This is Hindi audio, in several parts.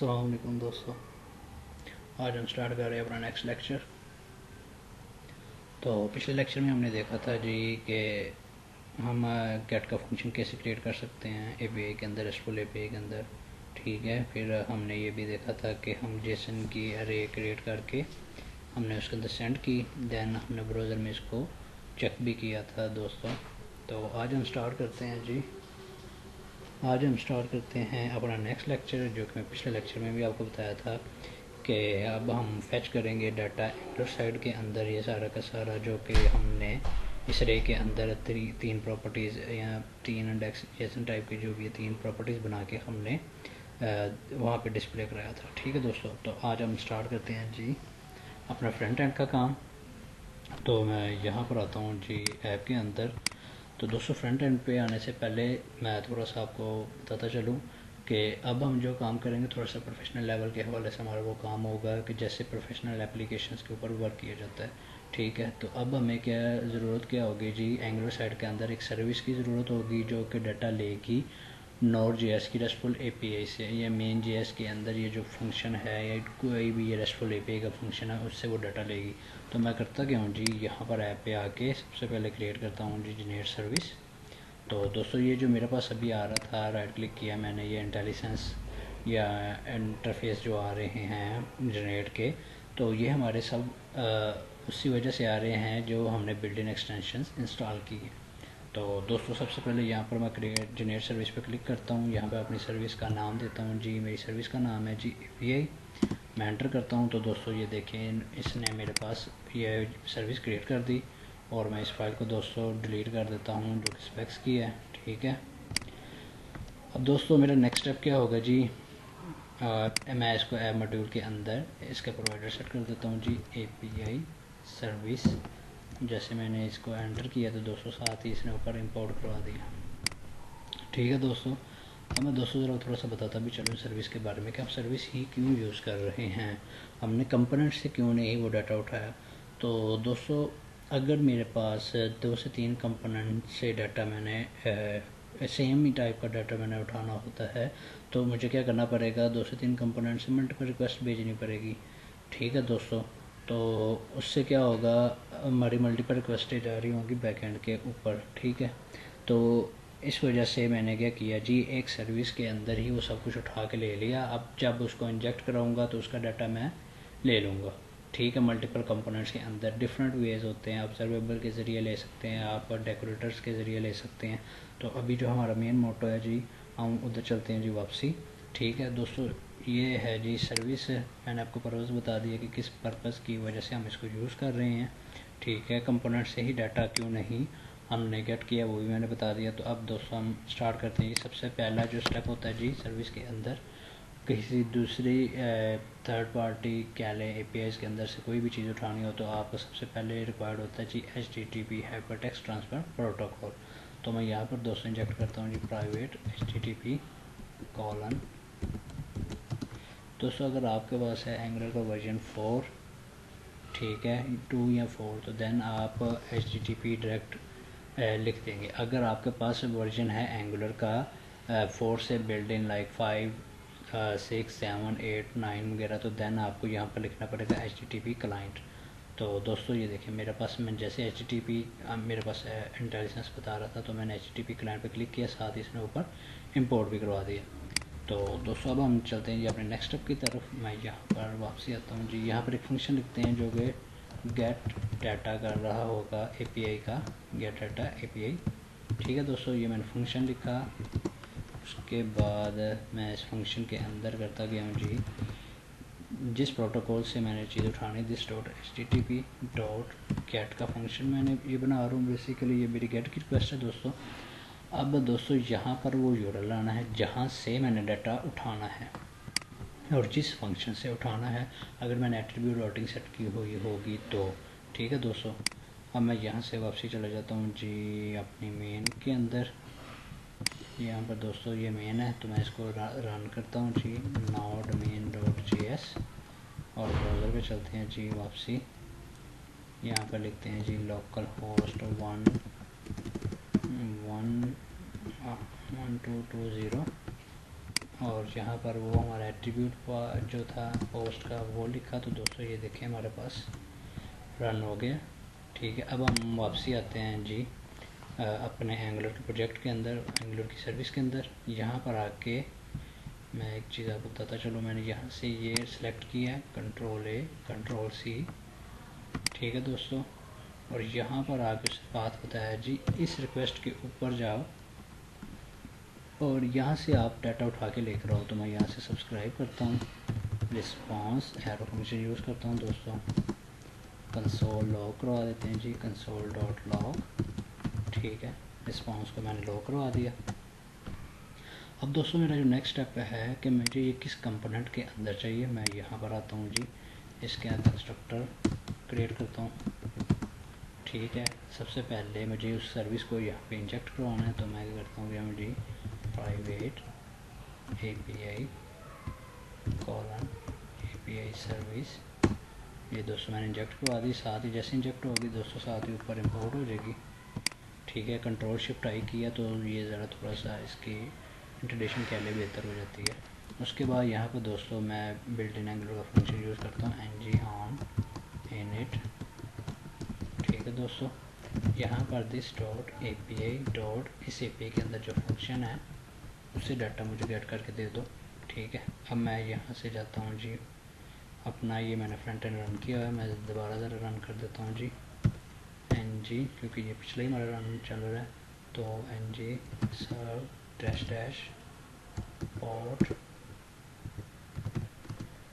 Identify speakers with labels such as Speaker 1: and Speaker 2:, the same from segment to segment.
Speaker 1: अस्सलाम वालेकुम दोस्तों। आज हम स्टार्ट कर रहे हैं अपना नेक्स्ट लेक्चर। तो पिछले लेक्चर में हमने देखा था जी कि हम गेट का फंक्शन कैसे क्रिएट कर सकते हैं एपीआई के अंदर, RESTful एपीआई के अंदर। ठीक है, फिर हमने ये भी देखा था कि हम जेसन की अरे क्रिएट करके हमने उसके अंदर सेंड की, देन हमने ब्राउज़र में इसको चेक भी किया था दोस्तों। तो आज हम स्टार्ट करते हैं जी। आज हम स्टार्ट करते हैं अपना नेक्स्ट लेक्चर, जो कि मैं पिछले लेक्चर में भी आपको बताया था कि अब हम फेच करेंगे डाटा एंगुलर साइड के अंदर ये सारा का सारा, जो कि हमने इस रे के अंदर तीन प्रॉपर्टीज़ या तीन इंडेक्स जेसन टाइप की जो भी है तीन प्रॉपर्टीज़ बना के हमने वहाँ पे डिस्प्ले कराया था। ठीक है दोस्तों, तो आज हम स्टार्ट करते हैं जी अपना फ्रंट एंड का काम। तो मैं यहाँ पर आता हूँ जी ऐप के अंदर। तो दोस्तों फ्रंट एंड पे आने से पहले मैं थोड़ा सा आपको बताता चलूँ कि अब हम जो काम करेंगे थोड़ा सा प्रोफेशनल लेवल के हवाले से हमारा वो काम होगा कि जैसे प्रोफेशनल एप्लीकेशंस के ऊपर वर्क किया जाता है। ठीक है, तो अब हमें ज़रूरत क्या होगी जी, एंगुलर साइड के अंदर एक सर्विस की ज़रूरत होगी जो कि डाटा लेगी Node.js की RESTful API से, या main.js के अंदर ये जो फंक्शन है या कोई भी ये RESTful API का फंक्शन है उससे वो डाटा लेगी। तो मैं करता क्या हूँ जी, यहाँ पर ऐप पे आके सबसे पहले क्रिएट करता हूँ जी जनरेट सर्विस। तो दोस्तों ये जो मेरे पास अभी आ रहा था, राइट क्लिक किया मैंने, ये इंटेलिजेंस या इंटरफेस जो आ रहे हैं जनरेट के, तो ये हमारे सब उसी वजह से आ रहे हैं जो हमने बिल्ट इन एक्सटेंशंस इंस्टॉल की है। तो दोस्तों सबसे पहले यहाँ पर मैं क्रिएट जनरेट सर्विस पे क्लिक करता हूँ। यहाँ पे अपनी सर्विस का नाम देता हूँ जी, मेरी सर्विस का नाम है जी एपीआई। मैं एंटर करता हूँ तो दोस्तों ये देखें इसने मेरे पास ये सर्विस क्रिएट कर दी, और मैं इस फाइल को दोस्तों डिलीट कर देता हूँ जो कि स्पेक्स की है। ठीक है, अब दोस्तों मेरा नेक्स्ट स्टेप क्या होगा जी, मैं इसको ऐप मॉड्यूल के अंदर इसका प्रोवाइडर सेट कर देता हूँ जी एपीआई सर्विस। जैसे मैंने इसको एंटर किया तो दोस्तों साथ ही इसने ऊपर इंपोर्ट करवा दिया। ठीक है दोस्तों, अब मैं दोस्तों ज़रा थोड़ा सा बताता भी चलूँ सर्विस के बारे में कि हम सर्विस ही क्यों यूज़ कर रहे हैं, हमने कंपोनेंट से क्यों नहीं वो डाटा उठाया। तो दोस्तों अगर मेरे पास 2 से 3 कंपोनेंट से डाटा मैंने सेम ही टाइप का डाटा मैंने उठाना होता है तो मुझे क्या करना पड़ेगा, 2 से 3 कंपोनेंट से मल्टीपल रिक्वेस्ट भेजनी पड़ेगी। ठीक है दोस्तों, तो उससे क्या होगा, हमारी मल्टीपल रिक्वेस्टें जा रही होंगी बैकएंड के ऊपर। ठीक है, तो इस वजह से मैंने क्या किया जी, एक सर्विस के अंदर ही वो सब कुछ उठा के ले लिया। अब जब उसको इंजेक्ट कराऊंगा तो उसका डाटा मैं ले लूँगा। ठीक है, मल्टीपल कंपोनेंट्स के अंदर डिफरेंट वेज होते हैं, ऑब्जर्वेबल के ज़रिए ले सकते हैं आप, डेकोरेटर्स के ज़रिए ले सकते हैं। तो अभी जो हमारा मेन मोटो है जी, हम उधर चलते हैं जी वापसी। ठीक है दोस्तों, ये है जी सर्विस, मैंने आपको पर्पज़ बता दिया कि किस पर्पज़ की वजह से हम इसको यूज़ कर रहे हैं। ठीक है, कंपोनेंट से ही डाटा क्यों नहीं हमने गेट किया वो भी मैंने बता दिया। तो अब दोस्तों हम स्टार्ट करते हैं। सबसे पहला जो स्टेप होता है जी सर्विस के अंदर, किसी दूसरी थर्ड पार्टी कह लें एपीआईज़ के अंदर से कोई भी चीज़ उठानी हो तो आपको सबसे पहले रिक्वायर्ड होता है जी HTTP हाइपरटेक्स्ट ट्रांसफ़र प्रोटोकॉल। तो मैं यहाँ पर दोस्तों इंजेक्ट करता हूँ जी प्राइवेट HTTP कॉलन। दोस्तों अगर आपके पास है एंगुलर का वर्जन 4, ठीक है 2 या 4, तो देन आप HTTP डायरेक्ट लिख देंगे। अगर आपके पास वर्जन है एंगुलर का 4 से बिल्ड इन लाइक 5, 6, 7, 8, 9 वगैरह, तो देन आपको यहाँ पर लिखना पड़ेगा HTTP क्लाइंट। तो दोस्तों ये देखिए मेरे पास, मैं जैसे HTTP मेरे पास इंटेलिजेंस बता रहा था तो मैंने HTTP क्लाइंट पे क्लिक किया, साथ ही इसने ऊपर इंपोर्ट भी करवा दिया। तो दोस्तों अब हम चलते हैं जी अपने नेक्स्ट स्टेप की तरफ। मैं यहाँ पर वापसी आता हूँ जी, यहाँ पर एक फंक्शन लिखते हैं जो कि गेट डाटा कर रहा होगा एपीआई का, गेट डाटा एपीआई। ठीक है दोस्तों, ये मैंने फंक्शन लिखा। उसके बाद मैं इस फंक्शन के अंदर करता गया हूँ जी, जिस प्रोटोकॉल से मैंने चीज़ उठानी, this dot HTTP dot gate का फंक्शन मैंने ये बना रहा हूँ। बेसिकली ये मेरी गेट की रिक्वेस्ट है दोस्तों। अब दोस्तों यहाँ पर वो यूआरएल आना है जहाँ से मैंने डाटा उठाना है और जिस फंक्शन से उठाना है। अगर मैंने एट्रीब्यूट राउटिंग सेट की हुई होगी तो ठीक है दोस्तों। अब मैं यहाँ से वापसी चला जाता हूँ जी अपनी मेन के अंदर। यहाँ पर दोस्तों ये मेन है तो मैं इसको रन करता हूँ जी node main.js, और ब्राउज़र पे चलते हैं जी वापसी। यहाँ पर लिखते हैं जी लोकल होस्ट 1220 और यहाँ पर वो हमारा एट्रीब्यूट जो था पोस्ट का वो लिखा। तो दोस्तों ये देखें हमारे पास रन हो गया। ठीक है, अब हम वापसी आते हैं जी अपने एंगुलर के प्रोजेक्ट के अंदर, एंगुलर की सर्विस के अंदर। यहाँ पर आके मैं एक चीज़ आपको बताता चलो, मैंने यहाँ से ये सिलेक्ट किया है कंट्रोल ए कंट्रोल सी। ठीक है दोस्तों, और यहाँ पर आके उसे बात बताया जी इस रिक्वेस्ट के ऊपर जाओ और यहाँ से आप डाटा उठा के लेकर आओ। तो मैं यहाँ से सब्सक्राइब करता हूँ, रिस्पॉन्स एरो फंक्शन यूज़ करता हूँ दोस्तों, कंसोल लॉग करवा देते हैं जी, कंसोल डॉट लॉग। ठीक है, रिस्पॉन्स को मैंने लॉग करवा दिया। अब दोस्तों मेरा जो नेक्स्ट स्टेप है कि मुझे ये किस कंपोनेंट के अंदर चाहिए। मैं यहाँ पर आता हूँ जी, इसके अंदर कंस्ट्रक्टर क्रिएट करता हूँ। ठीक है, सबसे पहले मुझे उस सर्विस को यहाँ पे इंजेक्ट करवाना है। तो मैं क्या करता हूँ, यहाँ जी private API colon API service, ये दोस्तों मैंने इंजेक्ट करवा दी। साथ ही जैसे इंजेक्ट होगी दोस्तों साथ ही ऊपर इंपोर्ट हो जाएगी। ठीक है, कंट्रोल शिफ्ट आई किया तो ये ज़रा थोड़ा सा इसकी इंट्रोडक्शन के लिए बेहतर हो जाती है। उसके बाद यहाँ पर दोस्तों मैं बिल्ट इन एंगुलर का फंक्शन यूज़ करता हूँ ng ऑन init। ठीक है दोस्तों, यहाँ पर दिस डॉट API डॉट इस API के अंदर जो फंक्शन है उससे डाटा मुझे गेट करके दे दो। ठीक है, अब मैं यहाँ से जाता हूँ जी अपना, ये मैंने फ्रंट एंड रन किया है, मैं दोबारा ज़रा रन कर देता हूँ जी ng, क्योंकि ये पिछले ही हमारा रन चल रहा है। तो ng serve dash dash port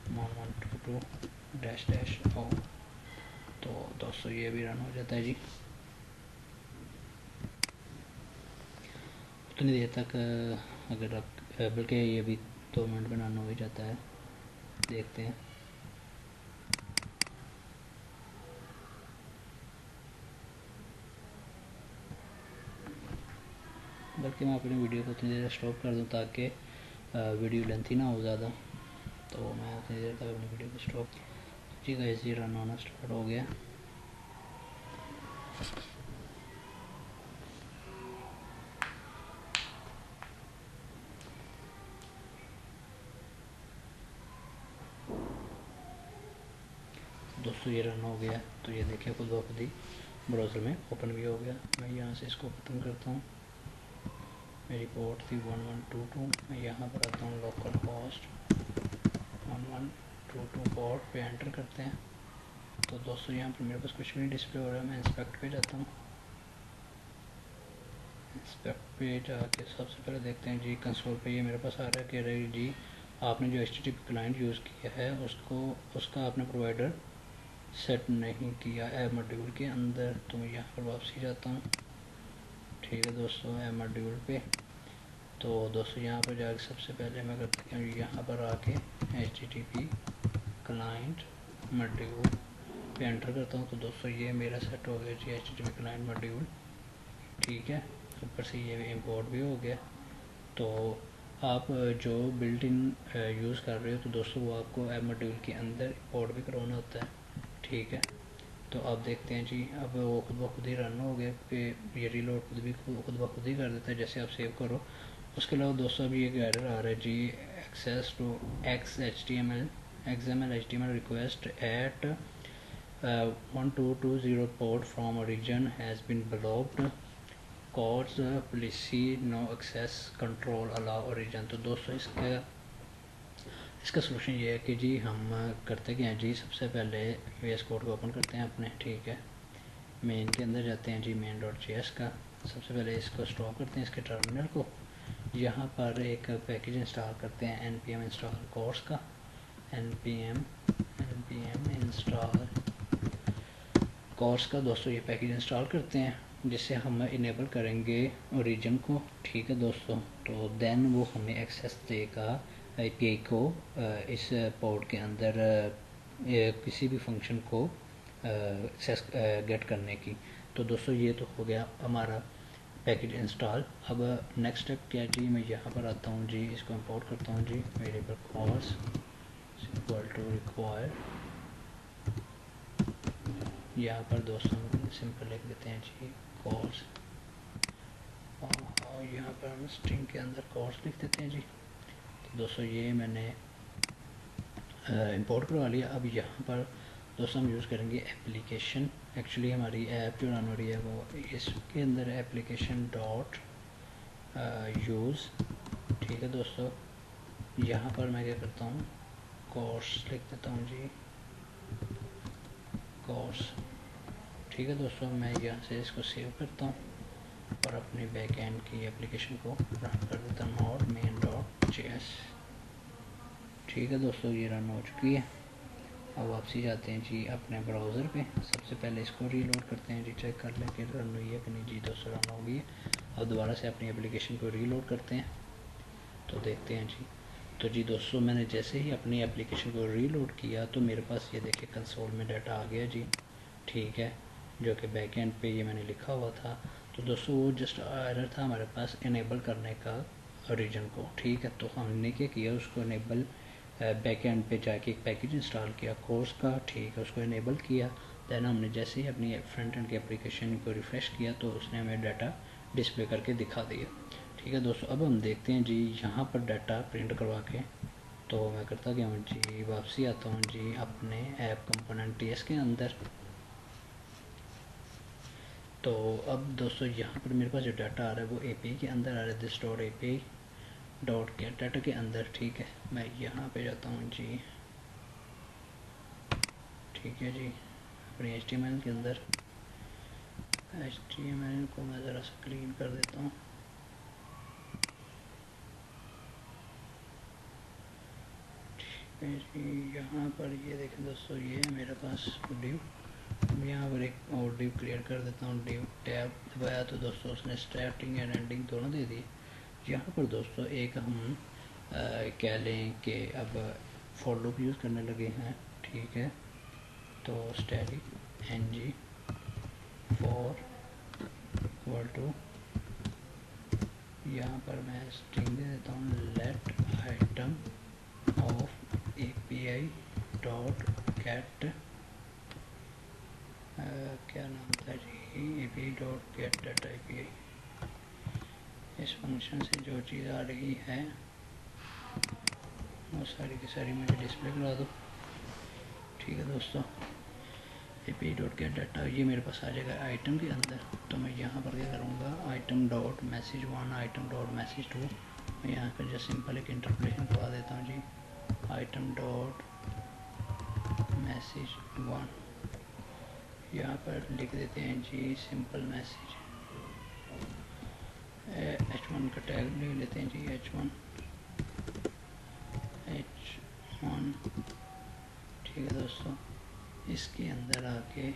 Speaker 1: 1122 dash dash o. तो दोस्तों ये भी रन हो जाता है जी। उतनी देर तक अगर आप, बल्कि ये भी 2 मिनट में रन हो ही जाता है, देखते हैं। बल्कि मैं अपनी वीडियो को उतनी देर स्टॉप कर दूं ताकि वीडियो लेंथी ना हो ज़्यादा। तो मैं उतनी देर तक अपनी वीडियो को स्टॉप। जी गाइस, ये रन होना स्टार्ट हो गया। दोस्तों ये रन हो गया। तो ये देखिए खुद ब खुद ही ब्राउज़र में ओपन भी हो गया। मैं यहाँ से इसको ख़त्म करता हूँ। मेरी पोर्ट थी 1122। मैं यहाँ पर आता हूँ लोकल होस्ट 1122 पोर्ट पे एंटर करते हैं। तो दोस्तों यहाँ पर मेरे पास कुछ भी नहीं डिस्प्ले हो रहा है। मैं इंस्पेक्ट पे जाता हूँ। इंस्पेक्ट पे जाके सबसे पहले देखते हैं जी कंसोल पे ये मेरे पास आ रहा है कि अरे जी आपने जो HTTP क्लाइंट यूज़ किया है उसका आपने प्रोवाइडर सेट नहीं किया है मॉड्यूल के अंदर। तो मैं यहाँ पर वापसी जाता हूँ। ठीक है दोस्तों, है मॉड्यूल पे। तो दोस्तों यहाँ पर जाकर सबसे पहले मैं करता हूँ यहाँ पर आके HTTP क्लाइंट मॉड्यूल पे एंटर करता हूँ। तो दोस्तों ये मेरा सेट हो गया जी HTTP क्लाइंट मॉड्यूल। ठीक है, ऊपर से ये इंपोर्ट भी हो गया। तो आप जो बिल्ट इन यूज़ कर रहे हो तो दोस्तों वो आपको ऐप मॉड्यूल के अंदर इंपोर्ट भी करवाना होता है। ठीक है, तो आप देखते हैं जी अब वो खुद ब खुद ही रन हो गया कि ये रीलोड खुद ब खुद ही कर देता है जैसे आप सेव करो। उसके अलावा दोस्तों अभी एक एरर आ रहा है जी, access to XML HTML request at 1220 port from origin has been blocked कॉज policy no access control allow origin. तो दोस्तों इसका सलूशन ये है कि जी हम करते क्या हैं जी, सबसे पहले VS कोड को ओपन करते हैं अपने। ठीक है, मेन के अंदर जाते हैं जी main.js का। सबसे पहले इसको स्टॉप करते हैं इसके टर्मिनल को। यहाँ पर एक पैकेज इंस्टॉल करते हैं npm इंस्टॉल कोर्स का, npm इंस्टॉल कोर्स का। दोस्तों ये पैकेज इंस्टॉल करते हैं जिससे हम इनेबल करेंगे ओरिजिन को। ठीक है दोस्तों, तो देन वो हमें एक्सेस देगा API को इस पोर्ट के अंदर किसी भी फंक्शन को एक्सेस गेट करने की। तो दोस्तों ये तो हो गया हमारा पैकेज इंस्टॉल। अब नेक्स्ट स्टेप क्या है जी, मैं यहाँ पर आता हूँ जी, इसको इंपोर्ट करता हूँ जी, variable cors equal to require. यहाँ पर दोस्तों सिंपल लिख देते हैं जी कॉल्स, और यहाँ पर हम स्ट्रिंग के अंदर कॉल्स लिख देते हैं जी। तो दोस्तों ये मैंने इंपोर्ट करवा लिया। अब यहाँ पर दोस्तों हम यूज़ करेंगे एप्लीकेशन। एक्चुअली हमारी ऐप जो रन हो रही है वो इसके अंदर एप्लीकेशन डॉट यूज़। ठीक है दोस्तों, यहाँ पर मैं क्या करता हूँ, कोर्स लिख देता हूँ जी, कोर्स। ठीक है दोस्तों, मैं यहाँ से इसको सेव करता हूँ और अपनी बैक एंड की एप्लीकेशन को रन कर देता हूँ और main.js। ठीक है दोस्तों, ये रन हो चुकी है। अब वापसी जाते हैं जी अपने ब्राउज़र पे। सबसे पहले इसको रीलोड करते हैं जी, चेक कर लें कि रन हुई है कि नहीं जी। दोस्तों रन हो गई है। अब दोबारा से अपनी एप्लीकेशन को रीलोड करते हैं तो देखते हैं जी। तो जी दोस्तों, मैंने जैसे ही अपनी एप्लीकेशन को रीलोड किया तो मेरे पास ये देखिए कंसोल में डाटा आ गया जी। ठीक है, जो कि बैक एंड पे ये मैंने लिखा हुआ था। तो दोस्तों वो जस्ट एरर था हमारे पास इनेबल करने का रीजन को। ठीक है, तो हमने क्या किया, उसको इनेबल बैक एंड पे जाके एक पैकेज इंस्टॉल किया कोर्स का। ठीक है, उसको इनेबल किया। दैन हमने जैसे ही अपनी फ्रंट एंड की एप्लीकेशन को रिफ़्रेश किया तो उसने हमें डाटा डिस्प्ले करके दिखा दिया। ठीक है दोस्तों, अब हम देखते हैं जी यहाँ पर डाटा प्रिंट करवा के। तो मैं करता क्या हूँ जी, वापसी आता हूँ जी अपने ऐप कंपोनेंट टीएस के अंदर। तो अब दोस्तों यहाँ पर मेरे पास जो डाटा आ रहा है वो एपीआई के अंदर आ रहा है, this dot API dot get data के अंदर। ठीक है, मैं यहाँ पे जाता हूँ जी। ठीक है जी, अपने HTML के अंदर HTML को मैं ज़रा सा क्लीन कर देता हूँ। ठीक है जी, यहाँ पर ये देखें दोस्तों, ये है मेरे पास डिव। यहाँ पर एक और डिव क्रिएट कर देता हूँ। डिव टैब दबाया तो दोस्तों उसने स्टार्टिंग एंड एंडिंग दोनों दे दी। यहाँ पर दोस्तों एक हम कह लें कि अब फॉर लूप यूज़ करने लगे हैं। ठीक है, तो static ng for equal to, यहाँ पर मैं स्ट्रिंग दे देता हूँ let item of API dot get, क्या नाम था जी, API dot get data API. इस फंक्शन से जो चीज़ आ रही है वो सारी की सारी मुझे डिस्प्ले करा दो। ठीक है दोस्तों, एपीआई डॉट गेट डाटा ये मेरे पास आ जाएगा आइटम के अंदर। तो मैं यहाँ पर क्या करूँगा, item dot message one, item dot message two. मैं यहाँ पर जस्ट सिंपल एक इंटरप्रेशन करवा देता हूँ जी, आइटम डॉट मैसेज वन। यहाँ पर लिख देते हैं जी सिंपल मैसेज। h1 का टैग ले लेते हैं जी, h1। ठीक है दोस्तों, इसके अंदर आके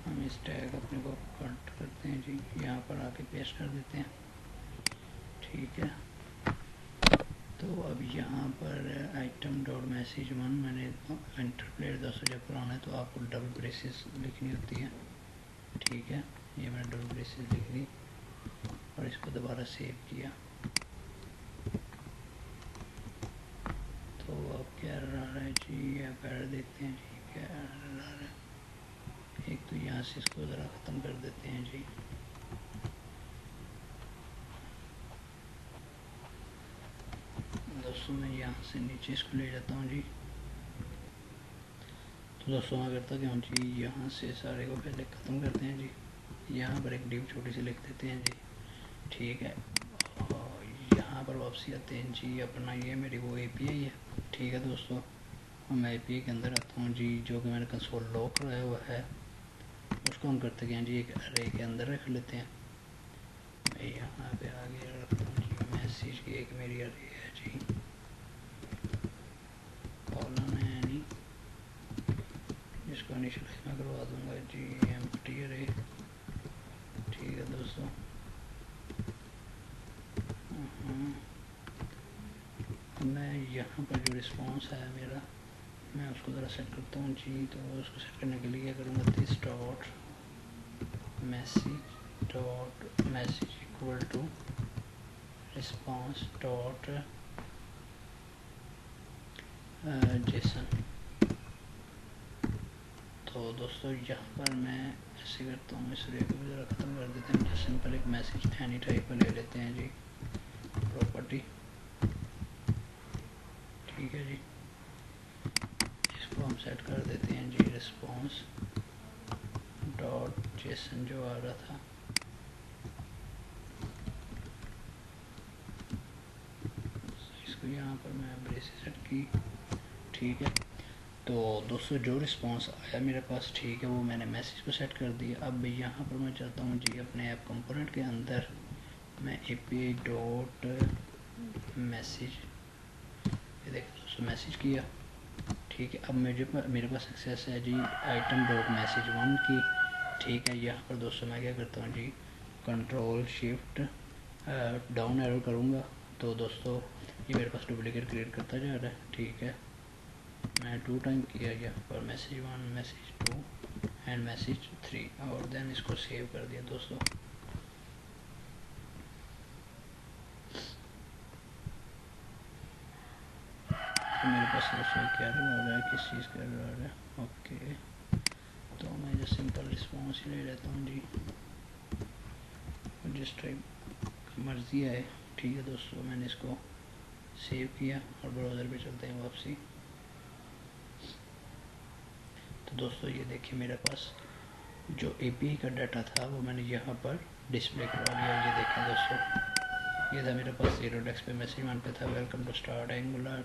Speaker 1: हम इस टैग अपने को कट करते हैं जी, यहाँ पर आके पेस्ट कर देते हैं। ठीक है, तो अब यहाँ पर आइटम डॉट मैसेज वन मैंने इंटरप्लेट दोस्तों जब पुराना है तो आपको डबल ब्रेसेस लिखनी होती है। ठीक है, ये मैंने डबल ब्रेसेस लिख दी और इसको दोबारा सेव किया। तो अब क्या रहा है जी, अब एरर देखते हैं जी, क्या एरर आ रहा है। एक तो यहाँ से इसको ज़रा ख़त्म कर देते हैं जी। दोस्तों मैं यहाँ से नीचे इसको ले जाता हूँ जी। तो दोस्तों मैं करता क्या हूँ जी, यहाँ से सारे को पहले ख़त्म करते हैं जी। यहाँ पर एक डिव छोटी सी लिख देते हैं जी। ठीक है, और यहाँ पर वापसी आते हैं जी अपना, ये मेरी वो एपीआई है। ठीक है दोस्तों, मैं एपीआई के अंदर आता हूँ जी, जो कि मैंने कंसोल लॉक कराया हुआ है उसको हम करते हैं जी एक अरे के अंदर रख लेते हैं। मैं यहाँ पे आगे रखता हूँ जी मैसेज की एक मेरी अरे है जी, कॉलम है नहीं, जिसको इनिशियलाइज मैं करवा दूँगा जी एम्प्टी अरे। ठीक है दोस्तों, मैं यहाँ पर जो रिस्पॉन्स है मेरा, मैं उसको ज़रा सेट करता हूँ जी। तो उसको सेट करने के लिए क्या करूँगा, this dot message equal to response dot JSON. तो दोस्तों यहाँ पर मैं ऐसे करता हूँ, इस रे को ज़रा ख़त्म कर देते हैं। जस्ट सिंपल एक मैसेज एनी टाइप का ले लेते हैं जी, प्रॉपर्टी। ठीक है जी, इसको हम सेट कर देते हैं जी रिस्पॉन्स डॉट जेसन जो आ रहा था। इसको यहाँ पर मैं ब्रेसेस सेट की, ठीक है। तो दोस्तों जो रिस्पॉन्स आया मेरे पास, ठीक है, वो मैंने मैसेज को सेट कर दिया। अब यहाँ पर मैं चाहता हूँ जी अपने ऐप कंपोनेंट के अंदर मैं API डॉट मैसेज, ये देखो दोस्तों मैसेज किया, ठीक है। अब मेरे पास एक्सेस है जी आइटम डॉट मैसेज 1 की, ठीक है। यहाँ पर दोस्तों मैं क्या करता हूँ जी कंट्रोल शिफ्ट डाउन एरो करूँगा, तो दोस्तों ये मेरे पास डुप्लीकेट क्रिएट करता जा रहा है, ठीक है। मैं 2 टाइम किया यहाँ पर मैसेज 1 मैसेज 2 एंड मैसेज 3 और देन इसको सेव कर दिया दोस्तों। तो मेरे पास दोस्तों क्या रहा है, किस चीज़ का रहा है, ओके। तो मैं जो सिंपल रिस्पॉन्स ही ले लेता हूँ जी, जिस टाइप मर्जी आए, ठीक है दोस्तों। मैंने इसको सेव किया और ब्राउज़र पे चलते हैं वापसी। तो दोस्तों ये देखिए मेरे पास जो API का डाटा था वो मैंने यहाँ पर डिस्प्ले करवा लिया। ये देखें दोस्तों, ये था मेरे पास 0 डेस्क पे, मैसेज 1 पे था वेलकम टू स्टार्ट एंगुलर,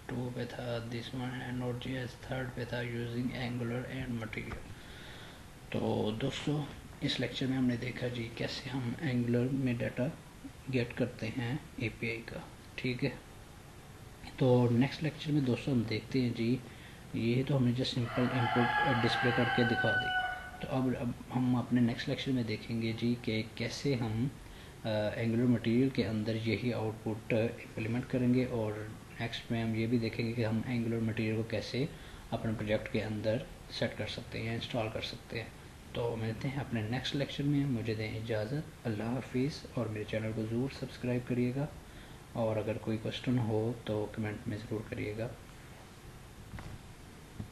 Speaker 1: 2 पे था this one and Node.js, 3rd पे था यूजिंग एंगुलर एंड मटेरियल। तो दोस्तों इस लेक्चर में हमने देखा जी कैसे हम एंगुलर में डाटा गेट करते हैं API का, ठीक है। तो नेक्स्ट लेक्चर में दोस्तों हम देखते हैं जी, ये तो हमने जस्ट सिंपल इनपुट डिस्प्ले करके दिखा दी। तो अब हम अपने नेक्स्ट लेक्चर में देखेंगे जी कि कैसे हम एंगुलर मटेरियल के अंदर यही आउटपुट इम्प्लीमेंट करेंगे, और नेक्स्ट में हम ये भी देखेंगे कि हम एंगुलर मटेरियल को कैसे अपने प्रोजेक्ट के अंदर सेट कर सकते हैं, इंस्टॉल कर सकते हैं। तो मिलते हैं अपने नेक्स्ट लेक्चर में, मुझे दें इजाज़त, अल्लाह हाफिज़। और मेरे चैनल को ज़रूर सब्सक्राइब करिएगा, और अगर कोई क्वेश्चन हो तो कमेंट में ज़रूर करिएगा।